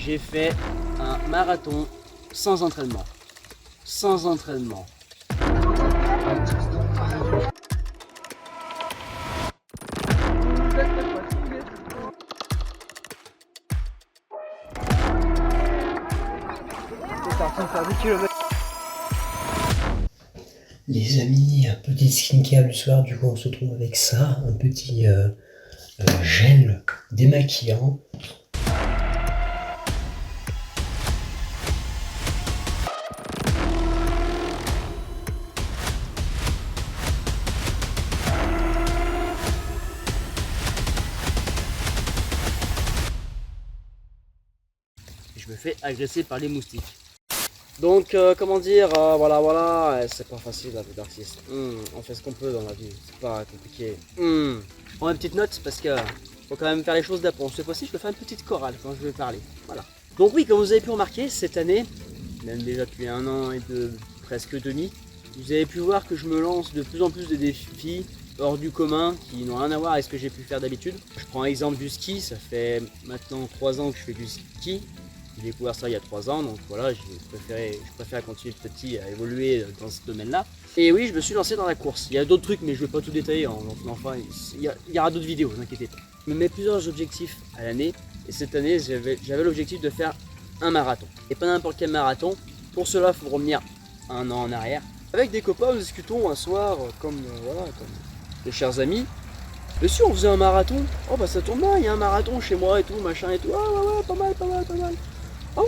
j'ai fait un marathon sans entraînement. Sans entraînement. C'est parti de faire 10 km. Les amis, un petit skincare du soir, du coup on se retrouve avec ça, un petit gel démaquillant. Je me fais agresser par les moustiques. Donc, comment dire, voilà, c'est pas facile la vie d'artiste. On fait ce qu'on peut dans la vie, c'est pas compliqué. On prend une petite note parce que faut quand même faire les choses d'aplomb. Cette fois-ci, je vais faire une petite chorale quand je vais parler. Voilà. Donc oui, comme vous avez pu remarquer, cette année, même déjà depuis 1 an et presque demi, vous avez pu voir que je me lance de plus en plus de défis hors du commun qui n'ont rien à voir avec ce que j'ai pu faire d'habitude. Je prends l'exemple du ski, ça fait maintenant 3 ans que je fais du ski. J'ai découvert ça il y a 3 ans, donc voilà, je préfère continuer petit à évoluer dans ce domaine-là. Et oui, je me suis lancé dans la course. Il y a d'autres trucs, mais je ne vais pas tout détailler. Enfin, il y aura d'autres vidéos, ne vous inquiétez pas. Je me mets plusieurs objectifs à l'année, et cette année, j'avais l'objectif de faire un marathon. Et pas n'importe quel marathon. Pour cela, il faut revenir 1 an en arrière. Avec des copains, nous discutons un soir, comme de chers amis. Mais si on faisait un marathon, oh bah ça tombe bien, il y a un marathon chez moi et tout, machin et tout. Ah ouais, pas mal. Ah ouais.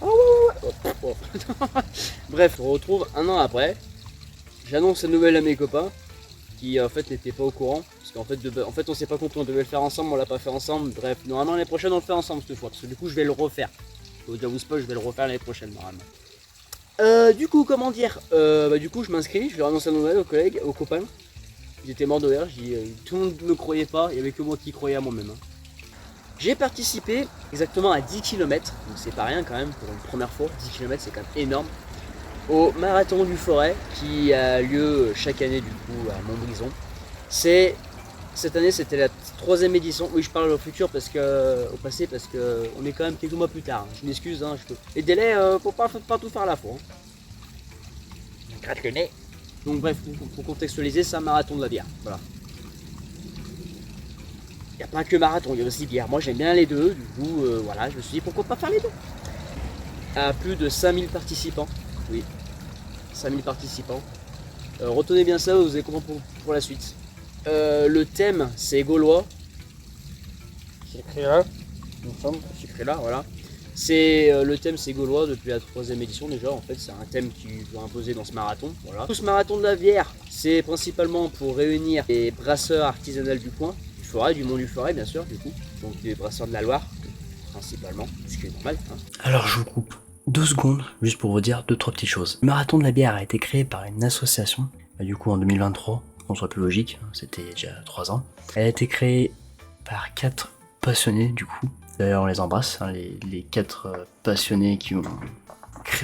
Ah ouais. Oh. Bref, on retrouve 1 an après. J'annonce la nouvelle à mes copains qui en fait n'étaient pas au courant. Parce qu'en fait, on s'est pas compris, on devait le faire ensemble, on l'a pas fait ensemble. Bref, normalement l'année prochaine on le fait ensemble cette fois. Parce que du coup je vais le refaire. Je vais vous dire vous spoil, je vais le refaire l'année prochaine normalement. Du coup, comment dire, du coup je m'inscris, je vais annoncer la nouvelle aux collègues, aux copains. Ils étaient morts de rire, tout le monde ne me croyait pas, il n'y avait que moi qui croyais à moi-même. J'ai participé exactement à 10 km, donc c'est pas rien quand même pour une première fois, 10 km c'est quand même énorme, au marathon du Forêt qui a lieu chaque année du coup à Montbrison. Cette année c'était la 3e édition, oui je parle au futur parce que, au passé parce que on est quand même quelques mois plus tard, je m'excuse, les délais faut pas tout faire à la fois. Gratte le nez. Donc bref, pour contextualiser, c'est un marathon de la bière, voilà. Il n'y a pas que marathon, il y a aussi bière. Moi j'aime bien les deux, du coup voilà, je me suis dit pourquoi pas faire les deux. À plus de 5000 participants, oui, 5000 participants. Retenez bien ça, vous allez comprendre pour la suite. Le thème c'est gaulois. C'est écrit là, c'est écrit là, voilà. Le thème c'est gaulois depuis la 3e édition déjà, en fait c'est un thème qui doit imposer dans ce marathon, voilà. Tout ce marathon de la bière, c'est principalement pour réunir les brasseurs artisanales du coin, du Forêt, du Mont du Forêt bien sûr, du coup, donc des brasseurs de la Loire, principalement, ce qui est normal. Alors je vous coupe 2 secondes, juste pour vous dire 2-3 petites choses. Le marathon de la bière a été créé par une association, du coup en 2023, qu'on soit plus logique, c'était déjà 3 ans. Elle a été créée par 4 passionnés du coup. D'ailleurs on les embrasse, les 4 passionnés qui ont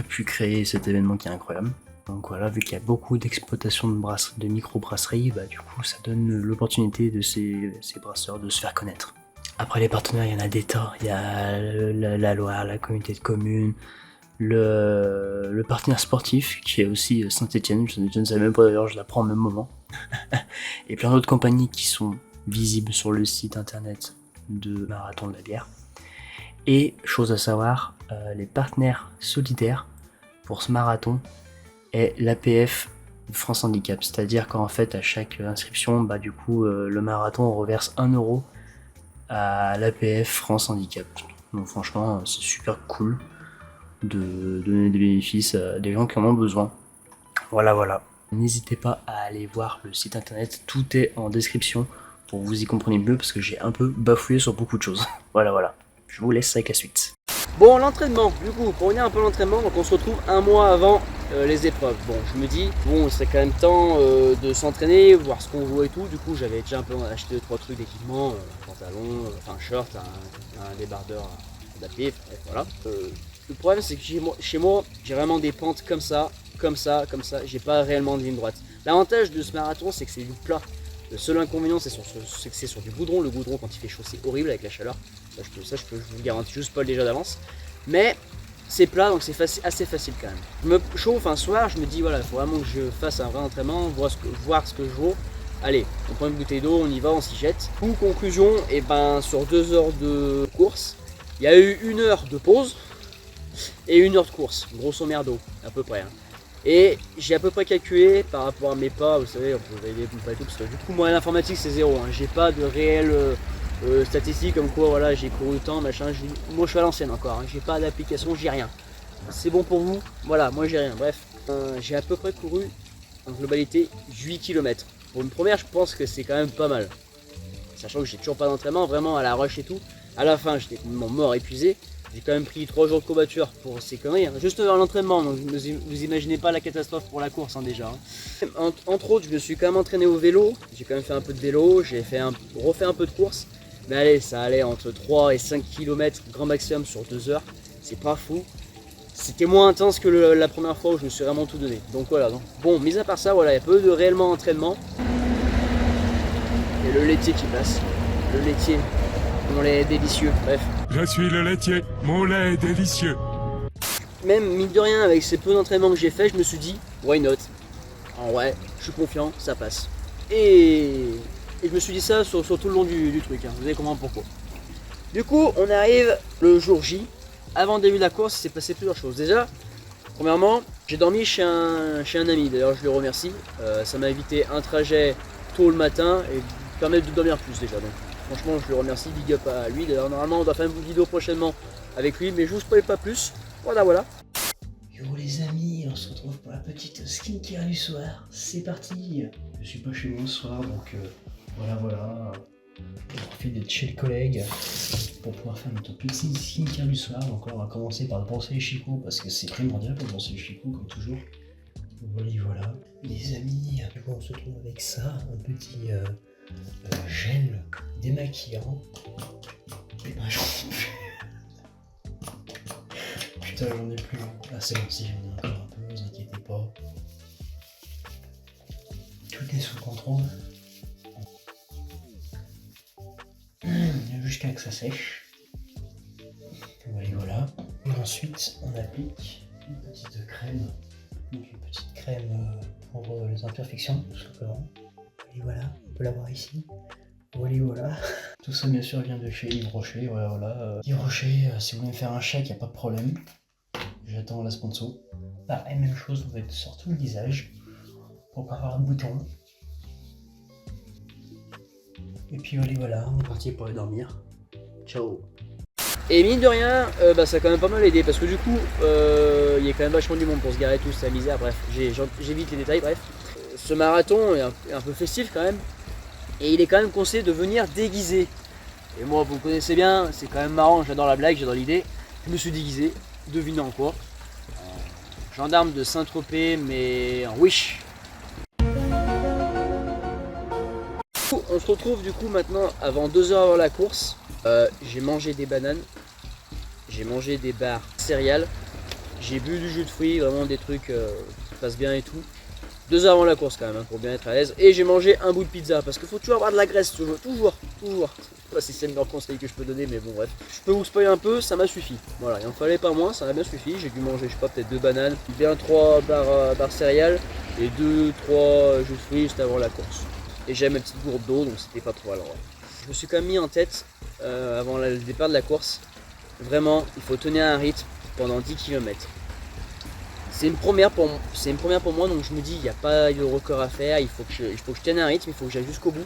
pu créer cet événement qui est incroyable. Donc voilà, vu qu'il y a beaucoup d'exploitation de micro-brasseries, du coup ça donne l'opportunité de ces brasseurs de se faire connaître. Après les partenaires, il y en a des tas, il y a la Loire, la communauté de communes, le partenaire sportif qui est aussi Saint-Etienne, je ne savais même pas d'ailleurs, je l'apprends au même moment. Et plein d'autres compagnies qui sont visibles sur le site internet de Marathon de la bière. Et chose à savoir, les partenaires solidaires pour ce marathon est l'APF France Handicap, c'est-à-dire qu'en fait à chaque inscription, du coup le marathon reverse 1 euro à l'APF France Handicap. Donc franchement c'est super cool de donner des bénéfices à des gens qui en ont besoin. Voilà. N'hésitez pas à aller voir le site internet, tout est en description pour que vous y compreniez mieux parce que j'ai un peu bafouillé sur beaucoup de choses. Voilà. Je vous laisse avec la suite. Bon, l'entraînement, du coup, pour revenir un peu à l'entraînement, donc on se retrouve 1 mois avant les épreuves. Bon, je me dis, bon, c'est quand même temps de s'entraîner, voir ce qu'on voit et tout. Du coup, j'avais déjà un peu acheté 2-3 trucs d'équipement, un pantalon, un short, un débardeur adapté, bref, voilà. Le problème, c'est que chez moi, j'ai vraiment des pentes comme ça. J'ai pas réellement de ligne droite. L'avantage de ce marathon, c'est que c'est du plat. Le seul inconvénient c'est que c'est sur du goudron. Le goudron quand il fait chaud c'est horrible avec la chaleur. Ça je vous le garantis, je spoil déjà d'avance. Mais c'est plat donc c'est assez facile quand même. Je me chauffe un soir, je me dis voilà, il faut vraiment que je fasse un vrai entraînement, voir ce que je vaux. Allez, on prend une bouteille d'eau, on y va, on s'y jette. Ou conclusion, et ben sur 2 heures de course, il y a eu 1 heure de pause et 1 heure de course, grosso merdo, à peu près. Hein. Et j'ai à peu près calculé par rapport à mes pas, vous savez, on peut valider pas et tout, parce que du coup moi l'informatique c'est 0, hein. J'ai pas de réelles statistiques comme quoi voilà j'ai couru tant, machin, moi je suis à l'ancienne encore, hein. J'ai pas d'application, j'ai rien. C'est bon pour vous? Voilà, moi j'ai rien, bref. J'ai à peu près couru en globalité 8 km. Pour une première, je pense que c'est quand même pas mal. Sachant que j'ai toujours pas d'entraînement, vraiment à la rush et tout. À la fin, j'étais complètement mort, épuisé. J'ai quand même pris 3 jours de courbature pour ces conneries. Hein. Juste dans l'entraînement, donc vous imaginez pas la catastrophe pour la course hein, déjà. Hein. Entre autres, je me suis quand même entraîné au vélo. J'ai quand même fait un peu de vélo, j'ai refait un peu de course. Mais allez, ça allait entre 3 et 5 km grand maximum sur 2 heures. C'est pas fou. C'était moins intense que la première fois où je me suis vraiment tout donné. Donc voilà, donc, bon, mis à part ça, voilà, il y a peu de réellement entraînement. Et le laitier qui passe. Le laitier, mon lait est délicieux, bref. Je suis le laitier, mon lait est délicieux. Même, mine de rien, avec ces peu d'entraînement que j'ai fait, je me suis dit, why not? En vrai, je suis confiant, ça passe. Et je me suis dit ça sur tout le long du truc, hein. Vous allez comprendre pourquoi. Du coup, on arrive le jour J. Avant le début de la course, il s'est passé plusieurs choses. Déjà, premièrement, j'ai dormi chez un ami, d'ailleurs je le remercie. Ça m'a évité un trajet tôt le matin et permet de dormir plus déjà. Donc franchement, je le remercie, big up à lui. D'ailleurs, normalement, on doit faire une vidéo prochainement avec lui, mais je vous spoil pas plus. Voilà. Yo les amis, on se retrouve pour la petite skincare du soir. C'est parti. Je suis pas chez moi ce soir, donc voilà. On profite d'être chez le collègue pour pouvoir faire notre petite skincare du soir. Donc là, on va commencer par brosser les chicots parce que c'est primordial pour brosser les chicots comme toujours. Voilà. Les amis, on se retrouve avec ça, un petit gel démaquillant. Et ben j'en ai plus. Putain, j'en ai plus. Ah c'est bon, si j'en ai encore un peu, ne vous inquiétez pas. Tout est sous contrôle. Jusqu'à que ça sèche. Voilà. Et ensuite, on applique une petite crème. Donc une petite crème pour les imperfections, tout simplement. Et voilà, on peut la voir ici. Voilà. Tout ça, bien sûr, vient de chez Yves Rocher. Voilà. Yves Rocher, si vous voulez me faire un chèque, il n'y a pas de problème. J'attends la sponsor. Pareil, même chose, on va être sur tout le visage pour pas avoir de boutons. Et puis voilà, on est parti pour aller dormir. Ciao. Et mine de rien, ça a quand même pas mal aidé parce que du coup, il y a quand même vachement du monde pour se garer tous, c'est la misère, bref, j'évite les détails, bref. Ce marathon est un peu festif quand même, et il est quand même conseillé de venir déguisé. Et moi, vous me connaissez bien, c'est quand même marrant, j'adore la blague, j'adore l'idée. Je me suis déguisé, devinez en quoi. Gendarme de Saint-Tropez, mais en Wish. On se retrouve du coup maintenant avant 2 heures avant la course. J'ai mangé des bananes, j'ai mangé des barres céréales, j'ai bu du jus de fruits, vraiment des trucs qui passent bien et tout. 2 heures avant la course quand même, hein, pour bien être à l'aise. Et j'ai mangé un bout de pizza, parce qu'il faut toujours avoir de la graisse, toujours. Je sais pas si c'est le meilleur conseil que je peux donner, mais bon bref. Je peux vous spoiler un peu, ça m'a suffi. Voilà, il en fallait pas moins, ça m'a bien suffi. J'ai dû manger, je sais pas, peut-être 2 bananes, bien 3 barres céréales, et 2-3 jus de fruits juste avant la course. Et j'avais ma petite gourde d'eau, donc c'était pas trop à l'endroit. Je me suis quand même mis en tête, avant le départ de la course, vraiment, il faut tenir un rythme pendant 10 km. C'est une première pour moi, donc je me dis, il n'y a pas de record à faire, il faut que je tienne un rythme, il faut que j'aille jusqu'au bout.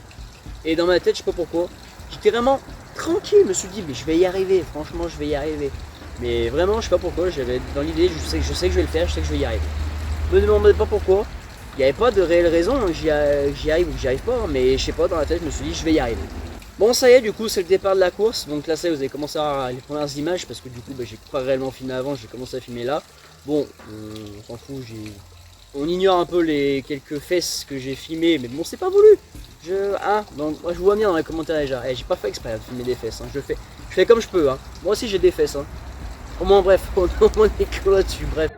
Et dans ma tête, je sais pas pourquoi, j'étais vraiment tranquille, je me suis dit, mais je vais y arriver, franchement, je vais y arriver. Mais vraiment, je sais pas pourquoi, j'avais dans l'idée, je sais que je vais le faire, je sais que je vais y arriver. Me demandez pas pourquoi, il n'y avait pas de réelle raison, j'y arrive ou que j'y arrive pas, mais je sais pas, dans la tête, je me suis dit, je vais y arriver. Bon, ça y est, du coup, c'est le départ de la course, donc là, ça y est, vous avez commencé à avoir les premières images, parce que du coup, j'ai pas réellement filmé avant, j'ai commencé à filmer là. Bon, on s'en fout, on ignore un peu les quelques fesses que j'ai filmées, mais bon, c'est pas voulu. Donc moi je vous vois bien dans les commentaires déjà. J'ai pas fait exprès de filmer des fesses, hein. Je fais comme je peux, hein. Moi aussi j'ai des fesses, hein. Au moins bref, on est que là-dessus, bref.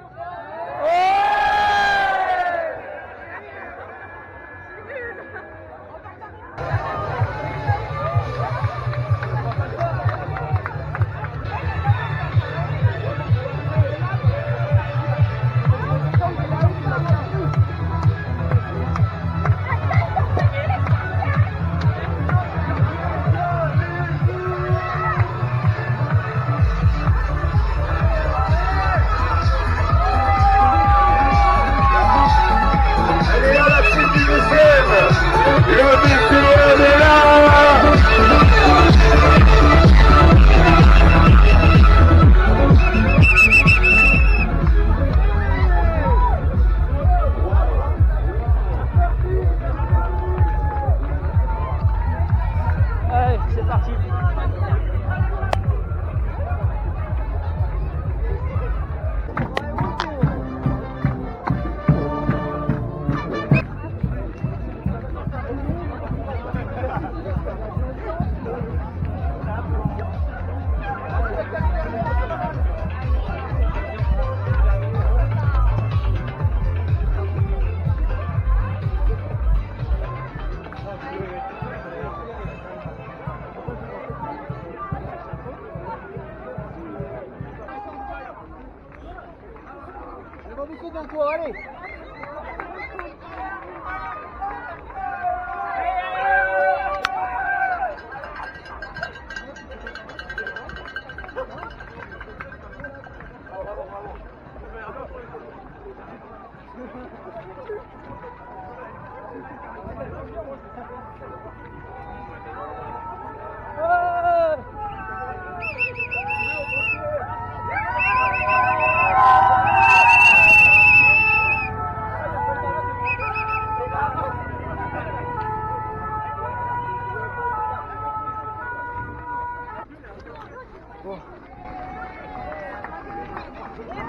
Pas beaucoup encore, allez.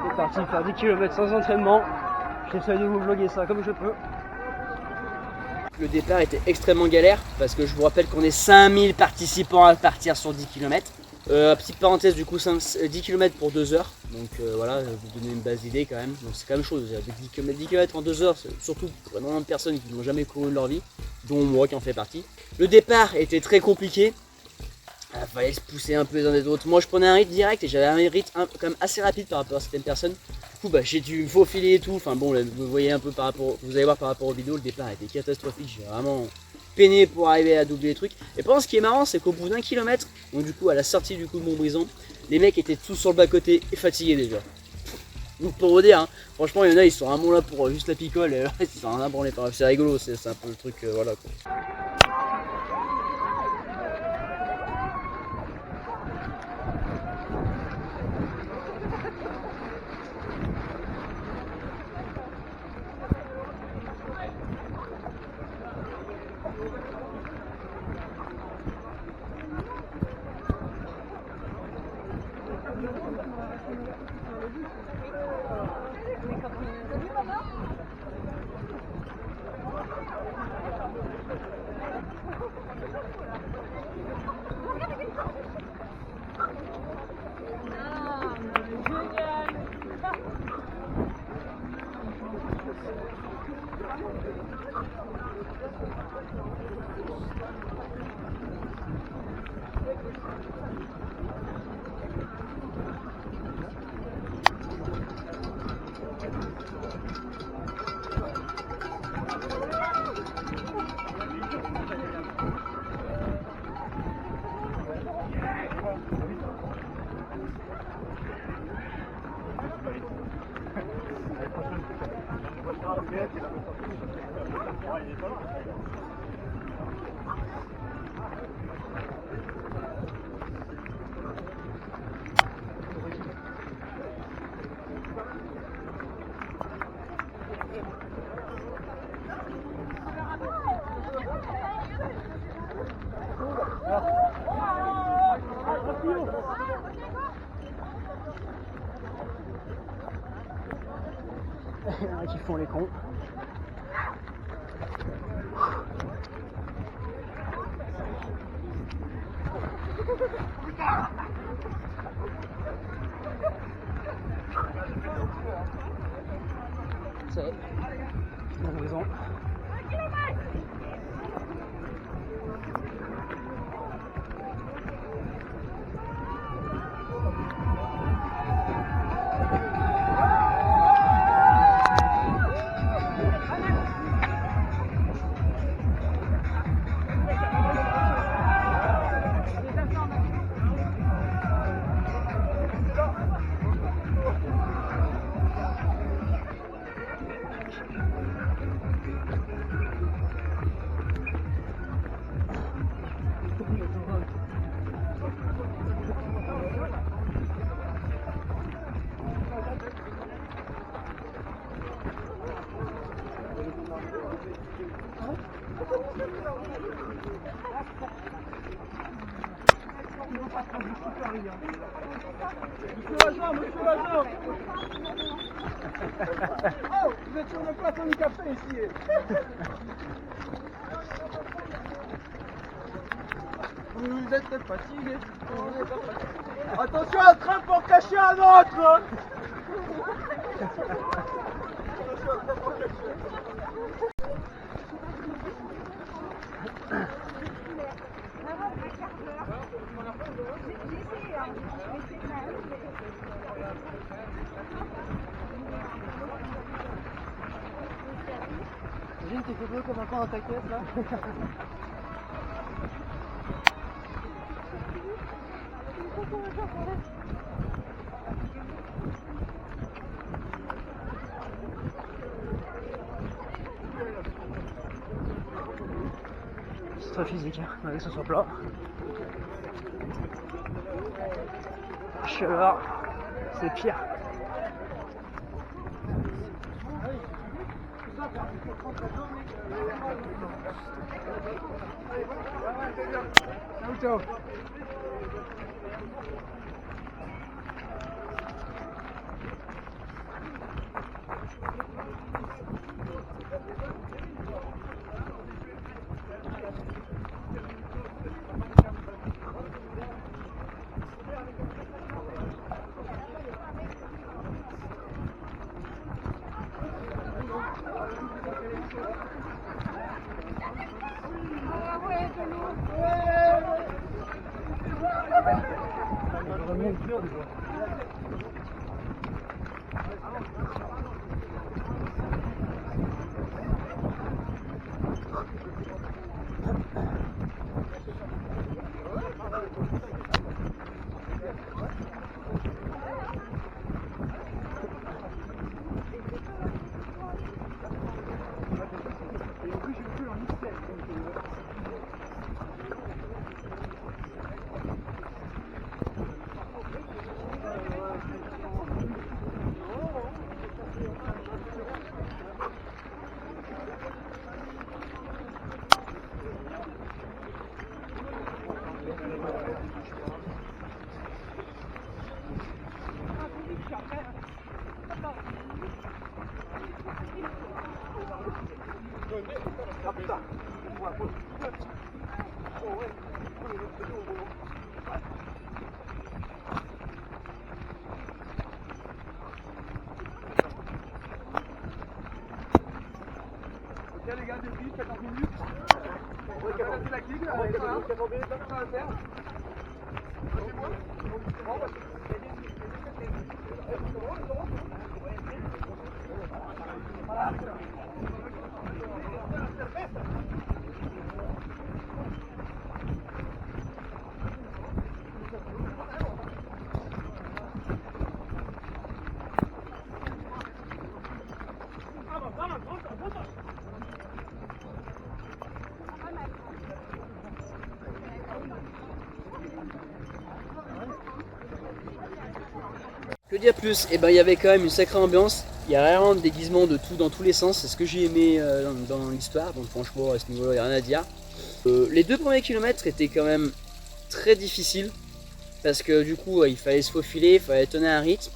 C'est parti faire 10 km sans entraînement. J'essaie de vous vlogger ça comme je peux. Le départ était extrêmement galère parce que je vous rappelle qu'on est 5000 participants à partir sur 10 km. Petite parenthèse, du coup 10 km pour 2 heures, donc voilà, vous donner une base d'idée quand même. Donc c'est quand même chaud, 10 km en 2 heures, surtout pour énormément de personnes qui n'ont jamais couru de leur vie, dont moi qui en fais partie. Le départ était très compliqué, il fallait se pousser un peu les uns des autres. Moi je prenais un rythme direct et j'avais un rythme quand même assez rapide par rapport à certaines personnes. Du coup j'ai dû me faufiler et tout, enfin bon, là, vous voyez un peu par rapport, vous allez voir par rapport aux vidéos, le départ était catastrophique, j'ai vraiment peiné pour arriver à doubler les trucs. Et pendant ce qui est marrant, c'est qu'au bout d'1 kilomètre, donc du coup à la sortie du coup de Montbrison, les mecs étaient tous sur le bas côté et fatigués déjà. Donc pour vous dire, hein, franchement il y en a, ils sont vraiment là pour juste la picole et ils sont rien branlés par eux. C'est rigolo, c'est un peu le truc, voilà quoi. Il y en a qui font les cons. C'est bon raison. Monsieur l'agent, monsieur l'agent. Oh, vous êtes sur le plateau du café ici. Vous êtes peut-être fatigué. Attention, un train pour cacher un autre. photo comme un con dans ta caisse là. C'est très physique, hein, malgré que ce soit plat. Chaleur, c'est pire. Ciao, ciao. Ok les gars, depuis 14 minutes. On va casser la clique, on va casser la ça va faire. C'est moi. Que dire plus? Et ben il y avait quand même une sacrée ambiance. Il y a vraiment de déguisement de tout dans tous les sens. C'est ce que j'ai aimé dans l'histoire. Donc franchement à ce niveau-là il n'y a rien à dire. Les 2 premiers kilomètres étaient quand même très difficiles. Parce que du coup il fallait se faufiler, il fallait tenir un rythme.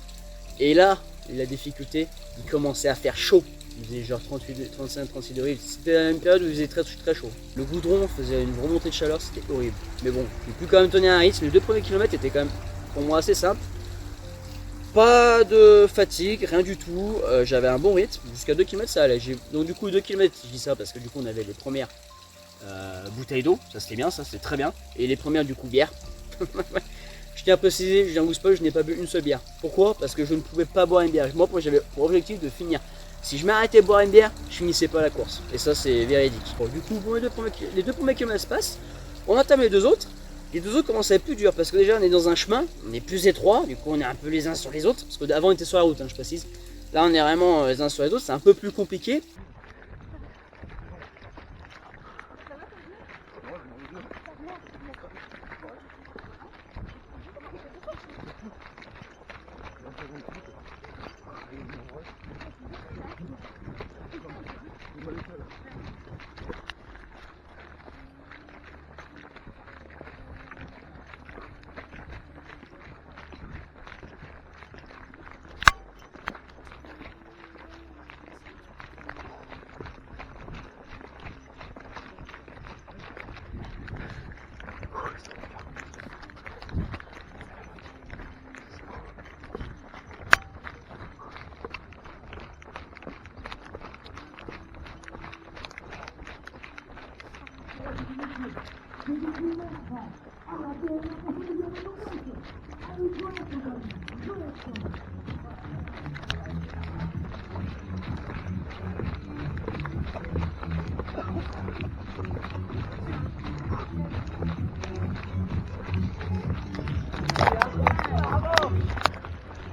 Et là, la difficulté, il commençait à faire chaud. Il faisait genre 35-36 degrés. C'était une période où il faisait très très chaud. Le goudron faisait une remontée de chaleur, c'était horrible. Mais bon, j'ai pu quand même tenir un rythme. Les 2 premiers kilomètres étaient quand même pour moi assez simples. Pas de fatigue, rien du tout, j'avais un bon rythme, jusqu'à 2 km ça allait. Donc du coup 2 km, je dis ça parce que du coup on avait les premières bouteilles d'eau, ça c'était bien, ça c'était très bien. Et les premières du coup bières. Je tiens à préciser, je n'en pas, je n'ai pas bu une seule bière. Pourquoi? Parce que je ne pouvais pas boire une bière. Moi j'avais pour objectif de finir. Si je m'arrêtais de boire une bière, je finissais pas la course. Et ça c'est véridique. Bon, du coup pour les 2 premiers kilomètres se passent, on entame les 2 autres. Les 2 autres commencent à être plus durs parce que déjà on est dans un chemin, on est plus étroit, du coup on est un peu les uns sur les autres, parce qu'avant on était sur la route, hein, je précise. Là on est vraiment les uns sur les autres, c'est un peu plus compliqué.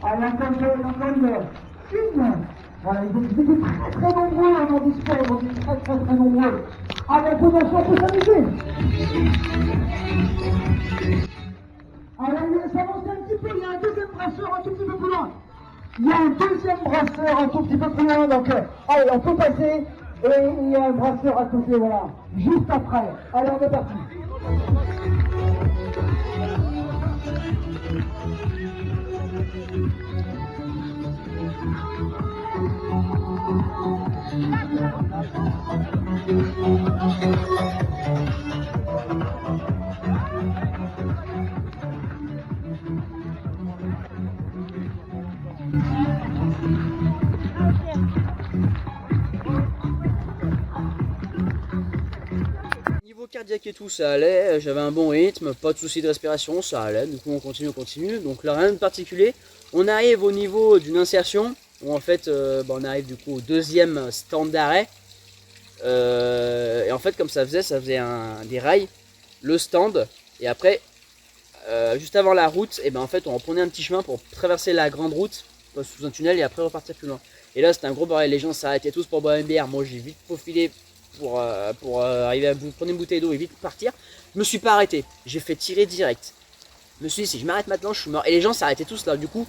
à l'entendre une. Voilà, ils étaient très nombreux à mon discours, ils étaient très nombreux. Avec vos enfants, pour s'amuser. Alors, ça avance un petit peu, il y a un deuxième brasseur un tout petit peu plus loin. Il y a un deuxième brasseur un tout petit peu plus loin, donc allez, on peut passer. Et il y a un brasseur à côté, voilà, juste après. Allez, on est parti. Niveau cardiaque et tout, ça allait, j'avais un bon rythme, pas de soucis de respiration, ça allait, du coup on continue. Donc là, rien de particulier. On arrive au niveau d'une insertion, où en fait, on arrive du coup au deuxième stand d'arrêt. Et en fait, comme ça faisait des rails, le stand, et après, juste avant la route, et ben en fait, on reprenait un petit chemin pour traverser la grande route, sous un tunnel, et après repartir plus loin. Et là, c'était un gros bordel, les gens s'arrêtaient tous pour boire une bière. Moi, j'ai vite faufilé pour arriver à prendre une bouteille d'eau et vite partir. Je me suis pas arrêté, j'ai fait tirer direct. Je me suis dit, si je m'arrête maintenant, je suis mort. Et les gens s'arrêtaient tous là, du coup,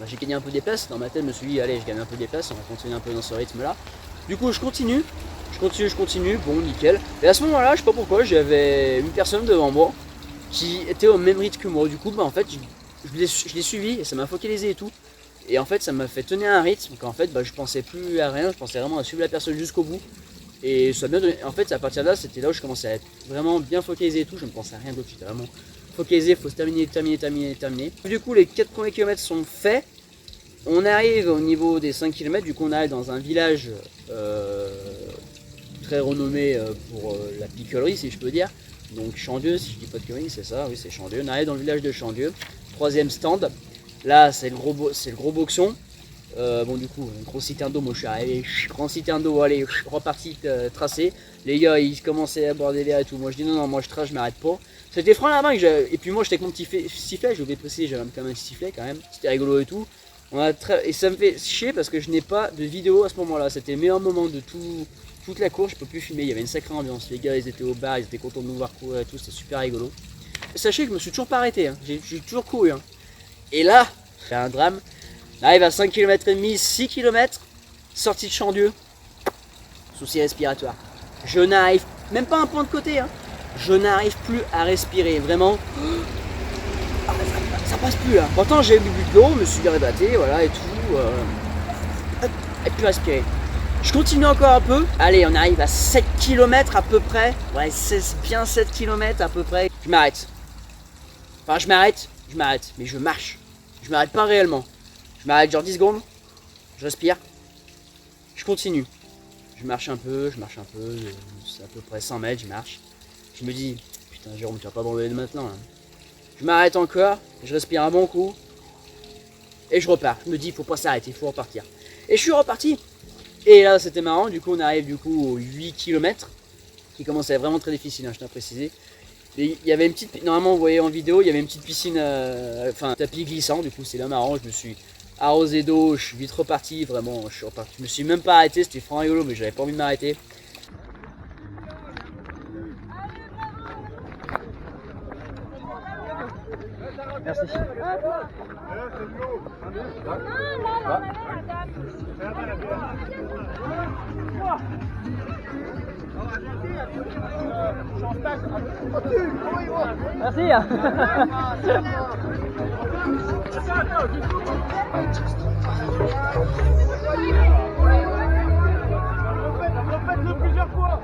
j'ai gagné un peu des places. Dans ma tête, je me suis dit, allez, je gagne un peu des places, on va continuer un peu dans ce rythme là. Du coup, je continue, bon, nickel. Et à ce moment là, je sais pas pourquoi, j'avais une personne devant moi qui était au même rythme que moi. Du coup, en fait, je l'ai suivi et ça m'a focalisé et tout. Et en fait, ça m'a fait tenir un rythme qu'en fait, je pensais plus à rien, je pensais vraiment à suivre la personne jusqu'au bout. Et ça m'a bien donné. En fait, à partir de là, c'était là où je commençais à être vraiment bien focalisé et tout. Je ne pensais à rien d'autre, j'étais vraiment focalisé, il faut se terminer. Du coup, les 4 premiers kilomètres sont faits. On arrive au niveau des 5 km, du coup, on arrive dans un village très renommé pour la picolerie, si je peux dire. Donc Chandieu, si je dis pas de conneries, c'est ça, oui, c'est Chandieu. On arrive dans le village de Chandieu, troisième stand. Là, c'est le gros boxon. Bon, du coup, gros citerne d'eau, moi je suis arrivé, grand citerne d'eau, allez, reparti tracé. Les gars, ils commençaient à boire des verres et tout. Moi je dis non, moi je trace, je m'arrête pas. C'était franc la main. Et puis moi j'étais avec mon petit sifflet, je vais préciser, j'avais quand même un sifflet quand même. C'était rigolo et tout. Et ça me fait chier parce que je n'ai pas de vidéo à ce moment-là. C'était le meilleur moment de toute la course, je peux plus filmer. Il y avait une sacrée ambiance. Les gars, ils étaient au bar, ils étaient contents de nous voir courir et tout. C'était super rigolo. Et sachez que je me suis toujours pas arrêté. Hein. J'ai toujours couru. Hein. Et là, c'est un drame. On arrive à 5 km et demi, 6 km, sortie de Chandieu, souci respiratoire. Je n'arrive, même pas un point de côté, hein. Je n'arrive plus à respirer, vraiment. Ça passe plus là. Pourtant j'ai bu de l'eau, me suis réhydraté, voilà et tout. Et puis respirer. Je continue encore un peu. Allez, on arrive à 7 km à peu près. Ouais, c'est bien 7 km à peu près. Je m'arrête. Enfin, je m'arrête, mais je marche. Je m'arrête pas réellement. Je m'arrête genre 10 secondes, je respire, je continue. Je marche un peu, c'est à peu près 100 mètres, je marche. Je me dis, putain Jérôme, tu vas pas abandonner maintenant là. Je m'arrête encore, je respire un bon coup, et je repars. Je me dis, il faut pas s'arrêter, il faut repartir. Et je suis reparti. Et là, c'était marrant, du coup, on arrive aux 8 km, qui commence à être vraiment très difficile, hein, je tiens à préciser. Et il y avait une petite, normalement vous voyez en vidéo, il y avait une petite piscine, enfin tapis glissant, du coup c'est là marrant, je me suis arrosé d'eau, je suis vite reparti, vraiment, je suis reparti. Je me suis même pas arrêté, c'était franc rigolo, mais j'avais pas envie de m'arrêter. Merci. Faites-le plusieurs fois.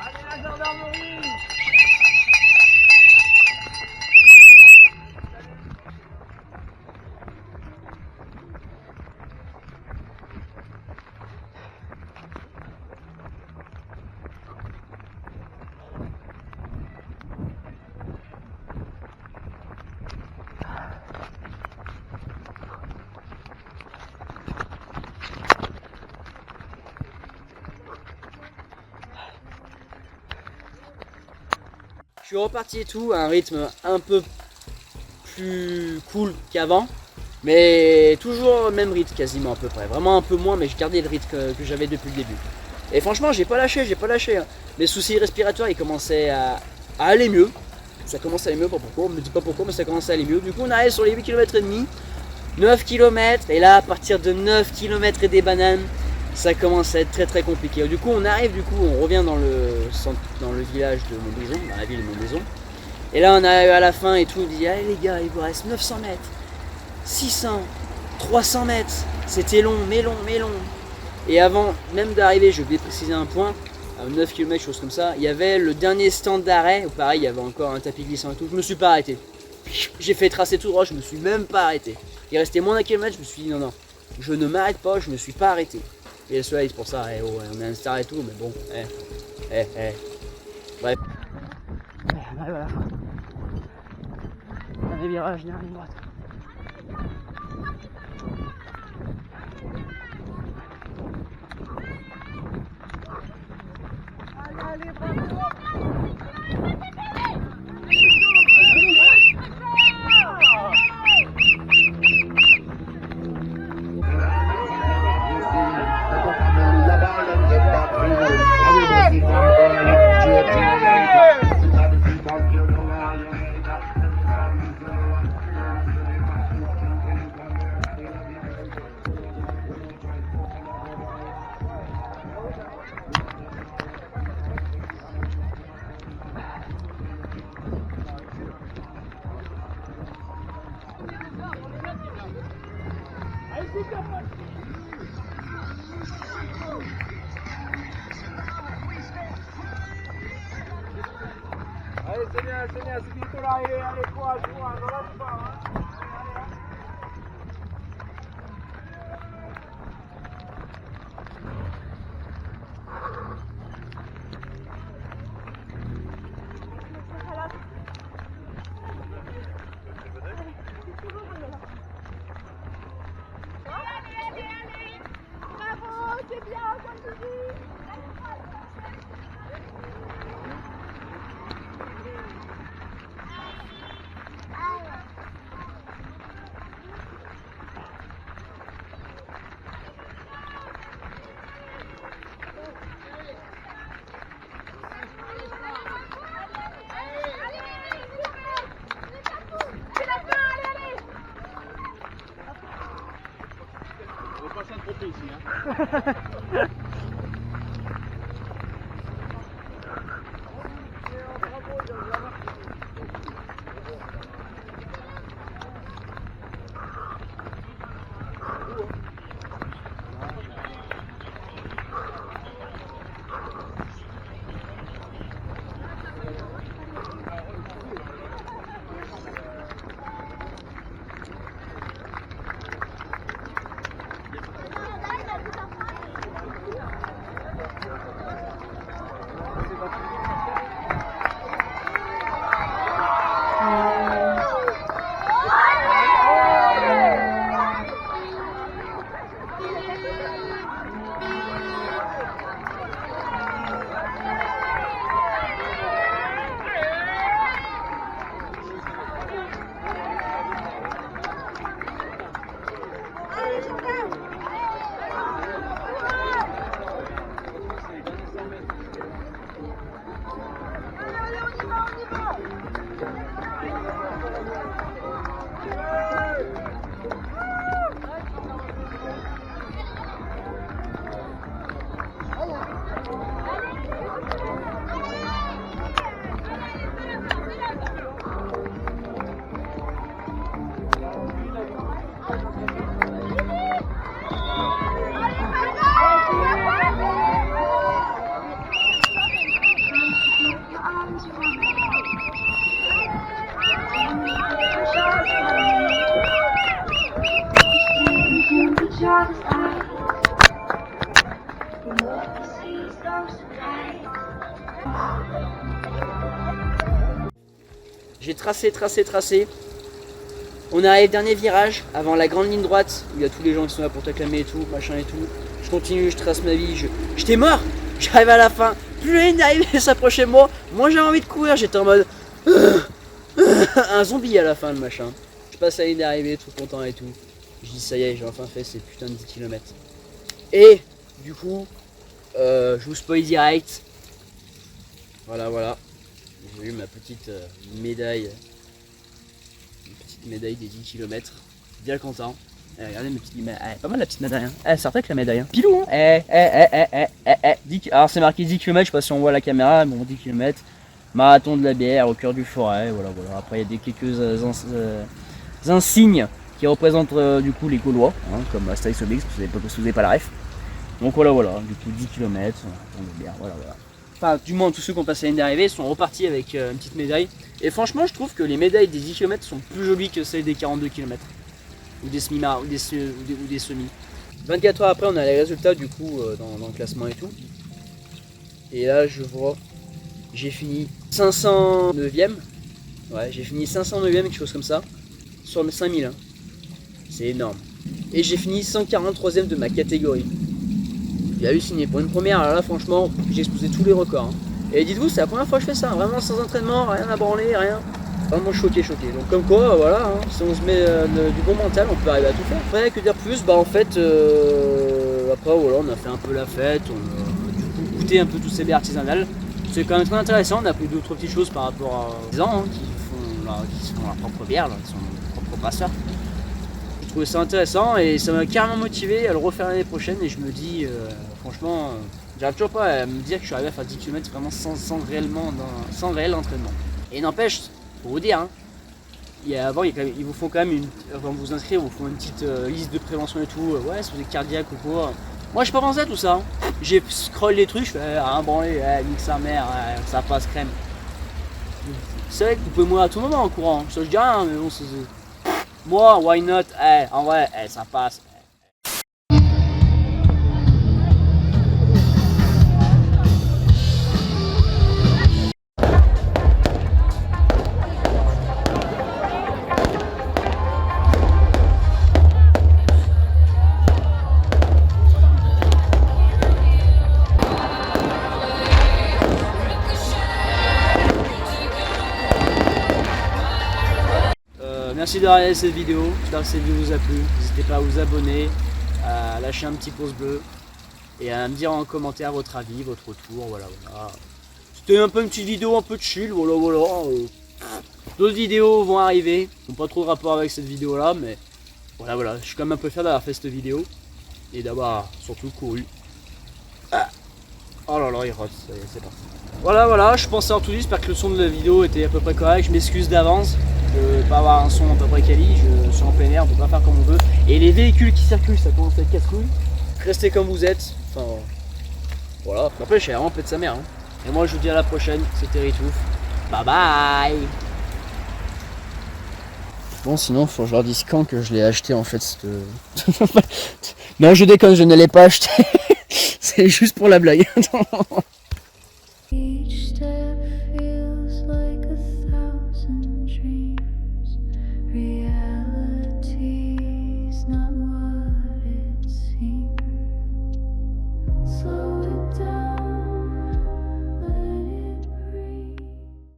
Allez la gendarmerie. suis reparti et tout à un rythme un peu plus cool qu'avant. Mais toujours le même rythme quasiment à peu près. Vraiment un peu moins, mais j'ai gardé le rythme que j'avais depuis le début. Et franchement, j'ai pas lâché. Hein. Mes soucis respiratoires, ils commençaient à aller mieux. Ça commence à aller mieux, pas pourquoi, on me dit pas pourquoi, mais ça commence à aller mieux. Du coup, on arrive sur les 8 km et demi, 9 km. Et là, à partir de 9 km et des bananes, ça commence à être très compliqué. Du coup, on revient dans le village de Montbrison, dans la ville de Montbrison. Et là, on arrive à la fin et tout, on dit, allez les gars, il vous reste 900 mètres. 600, 300 mètres, c'était long, mais long. Et avant même d'arriver, je vais préciser un point, à 9 km, chose comme ça, il y avait le dernier stand d'arrêt, où pareil, il y avait encore un tapis glissant et tout, je me suis pas arrêté. J'ai fait tracer tout droit, je me suis même pas arrêté. Il restait moins d'un kilomètre, je me suis dit non, je ne m'arrête pas, je me suis pas arrêté. Et le soleil, c'est pour ça, on est un star et tout, mais bon, bref. On arrive à la fin. Dernier virage, dernière ligne droite. Allez, bravo. Allez, c'est bien, c'est bientôt l'arrivée, allez, courage, on lâche pas, hein. Bravo, c'est bien, comme tu dis. On va pas s'intromper ici, hein. J'ai tracé. On arrive dernier virage avant la grande ligne droite où il y a tous les gens qui sont là pour t'acclamer et tout, machin et tout. Je continue, je trace ma vie, j'étais mort. J'arrive à la fin, plus la ligne d'arrivée s'approchait de moi, moi j'avais envie de courir, j'étais en mode Un zombie à la fin, le machin. Je passe à la ligne d'arrivée, tout content et tout. Je dis ça y est, j'ai enfin fait ces putains de 10 km. Et du coup, je vous spoil direct. Voilà, voilà. J'ai eu ma petite médaille. Une petite médaille des 10 km. Bien content. Regardez mes petites médailles. Pas mal la petite médaille. Hein. C'est vrai que la médaille. Hein. Pilou, hein. Alors c'est marqué 10 km, je sais pas si on voit la caméra, bon 10 km. Marathon de la bière au cœur du forêt. Voilà, voilà. Après il y a des quelques insignes qui représentent du coup les Gaulois, hein, comme Astérix Obélix, si vous n'avez pas la ref. Donc voilà, voilà. Du coup 10 km, marathon de bière, voilà, voilà. Enfin, du moins tous ceux qui ont passé l'année d'arrivée sont repartis avec une petite médaille. Et franchement, je trouve que les médailles des 10 km sont plus jolies que celles des 42 km. Ou des semi-mars, ou des semis. 24 heures après, on a les résultats du coup dans le classement et tout. Et là, je vois, j'ai fini 509ème. Ouais, j'ai fini 509ème, quelque chose comme ça. Sur mes 5000. Hein. C'est énorme. Et j'ai fini 143ème de ma catégorie. J'ai halluciné. Pour une première, alors là, franchement, j'ai explosé tous les records. Hein. Et dites-vous, c'est la première fois que je fais ça. Vraiment sans entraînement, rien à branler, rien. Vraiment choqué. Donc comme quoi, voilà, hein, si on se met du bon mental, on peut arriver à tout faire. Après, que dire plus, bah en fait, après voilà, on a fait un peu la fête, on a du coup goûté un peu tous ces bières artisanales. C'est quand même très intéressant, on a appris d'autres petites choses par rapport à des gens hein, qui font leur propre bière, là, qui sont leurs propres brasseurs. J'ai trouvé ça intéressant et ça m'a carrément motivé à le refaire l'année prochaine et je me dis, franchement, j'arrive toujours pas à me dire que je suis arrivé à faire 10 km vraiment sans réel entraînement. Et n'empêche, pour vous dire, hein, avant, ils vous font quand même avant de vous inscrire, ils vous font une petite liste de prévention et tout. Ouais, si vous êtes cardiaque ou quoi. Moi, je pas pensé à tout ça. Hein. J'ai scroll les trucs, je fais un branlé, nique sa mère, ça passe crème. C'est vrai que vous pouvez mourir à tout moment en courant. Ça, je dis rien, mais bon, c'est. Moi, why not? En vrai, ça passe. Merci de regarder cette vidéo, j'espère que cette vidéo vous a plu. N'hésitez pas à vous abonner, à lâcher un petit pouce bleu et à me dire en commentaire votre avis, votre retour, voilà. C'était un peu une petite vidéo un peu de chill, voilà. D'autres vidéos vont arriver, qui n'ont pas trop de rapport avec cette vidéo là, mais voilà. Je suis quand même un peu fier d'avoir fait cette vidéo et d'avoir surtout couru. Oh là là, il rate, c'est parti. Voilà, je pensais en tout dit, j'espère que le son de la vidéo était à peu près correct, je m'excuse d'avance. De ne pas avoir un son à peu près quali, je suis en plein air, on peut pas faire comme on veut. Et les véhicules qui circulent, ça commence à être casse-couille. Restez comme vous êtes, enfin voilà. Après, j'ai vraiment pète sa mère. Hein. Et moi, je vous dis à la prochaine, c'était Ritouf. Bye bye. Bon, sinon, faut que je leur dise quand que je l'ai acheté en fait. Non, je déconne, je ne l'ai pas acheté. C'est juste pour la blague. Each step feels like a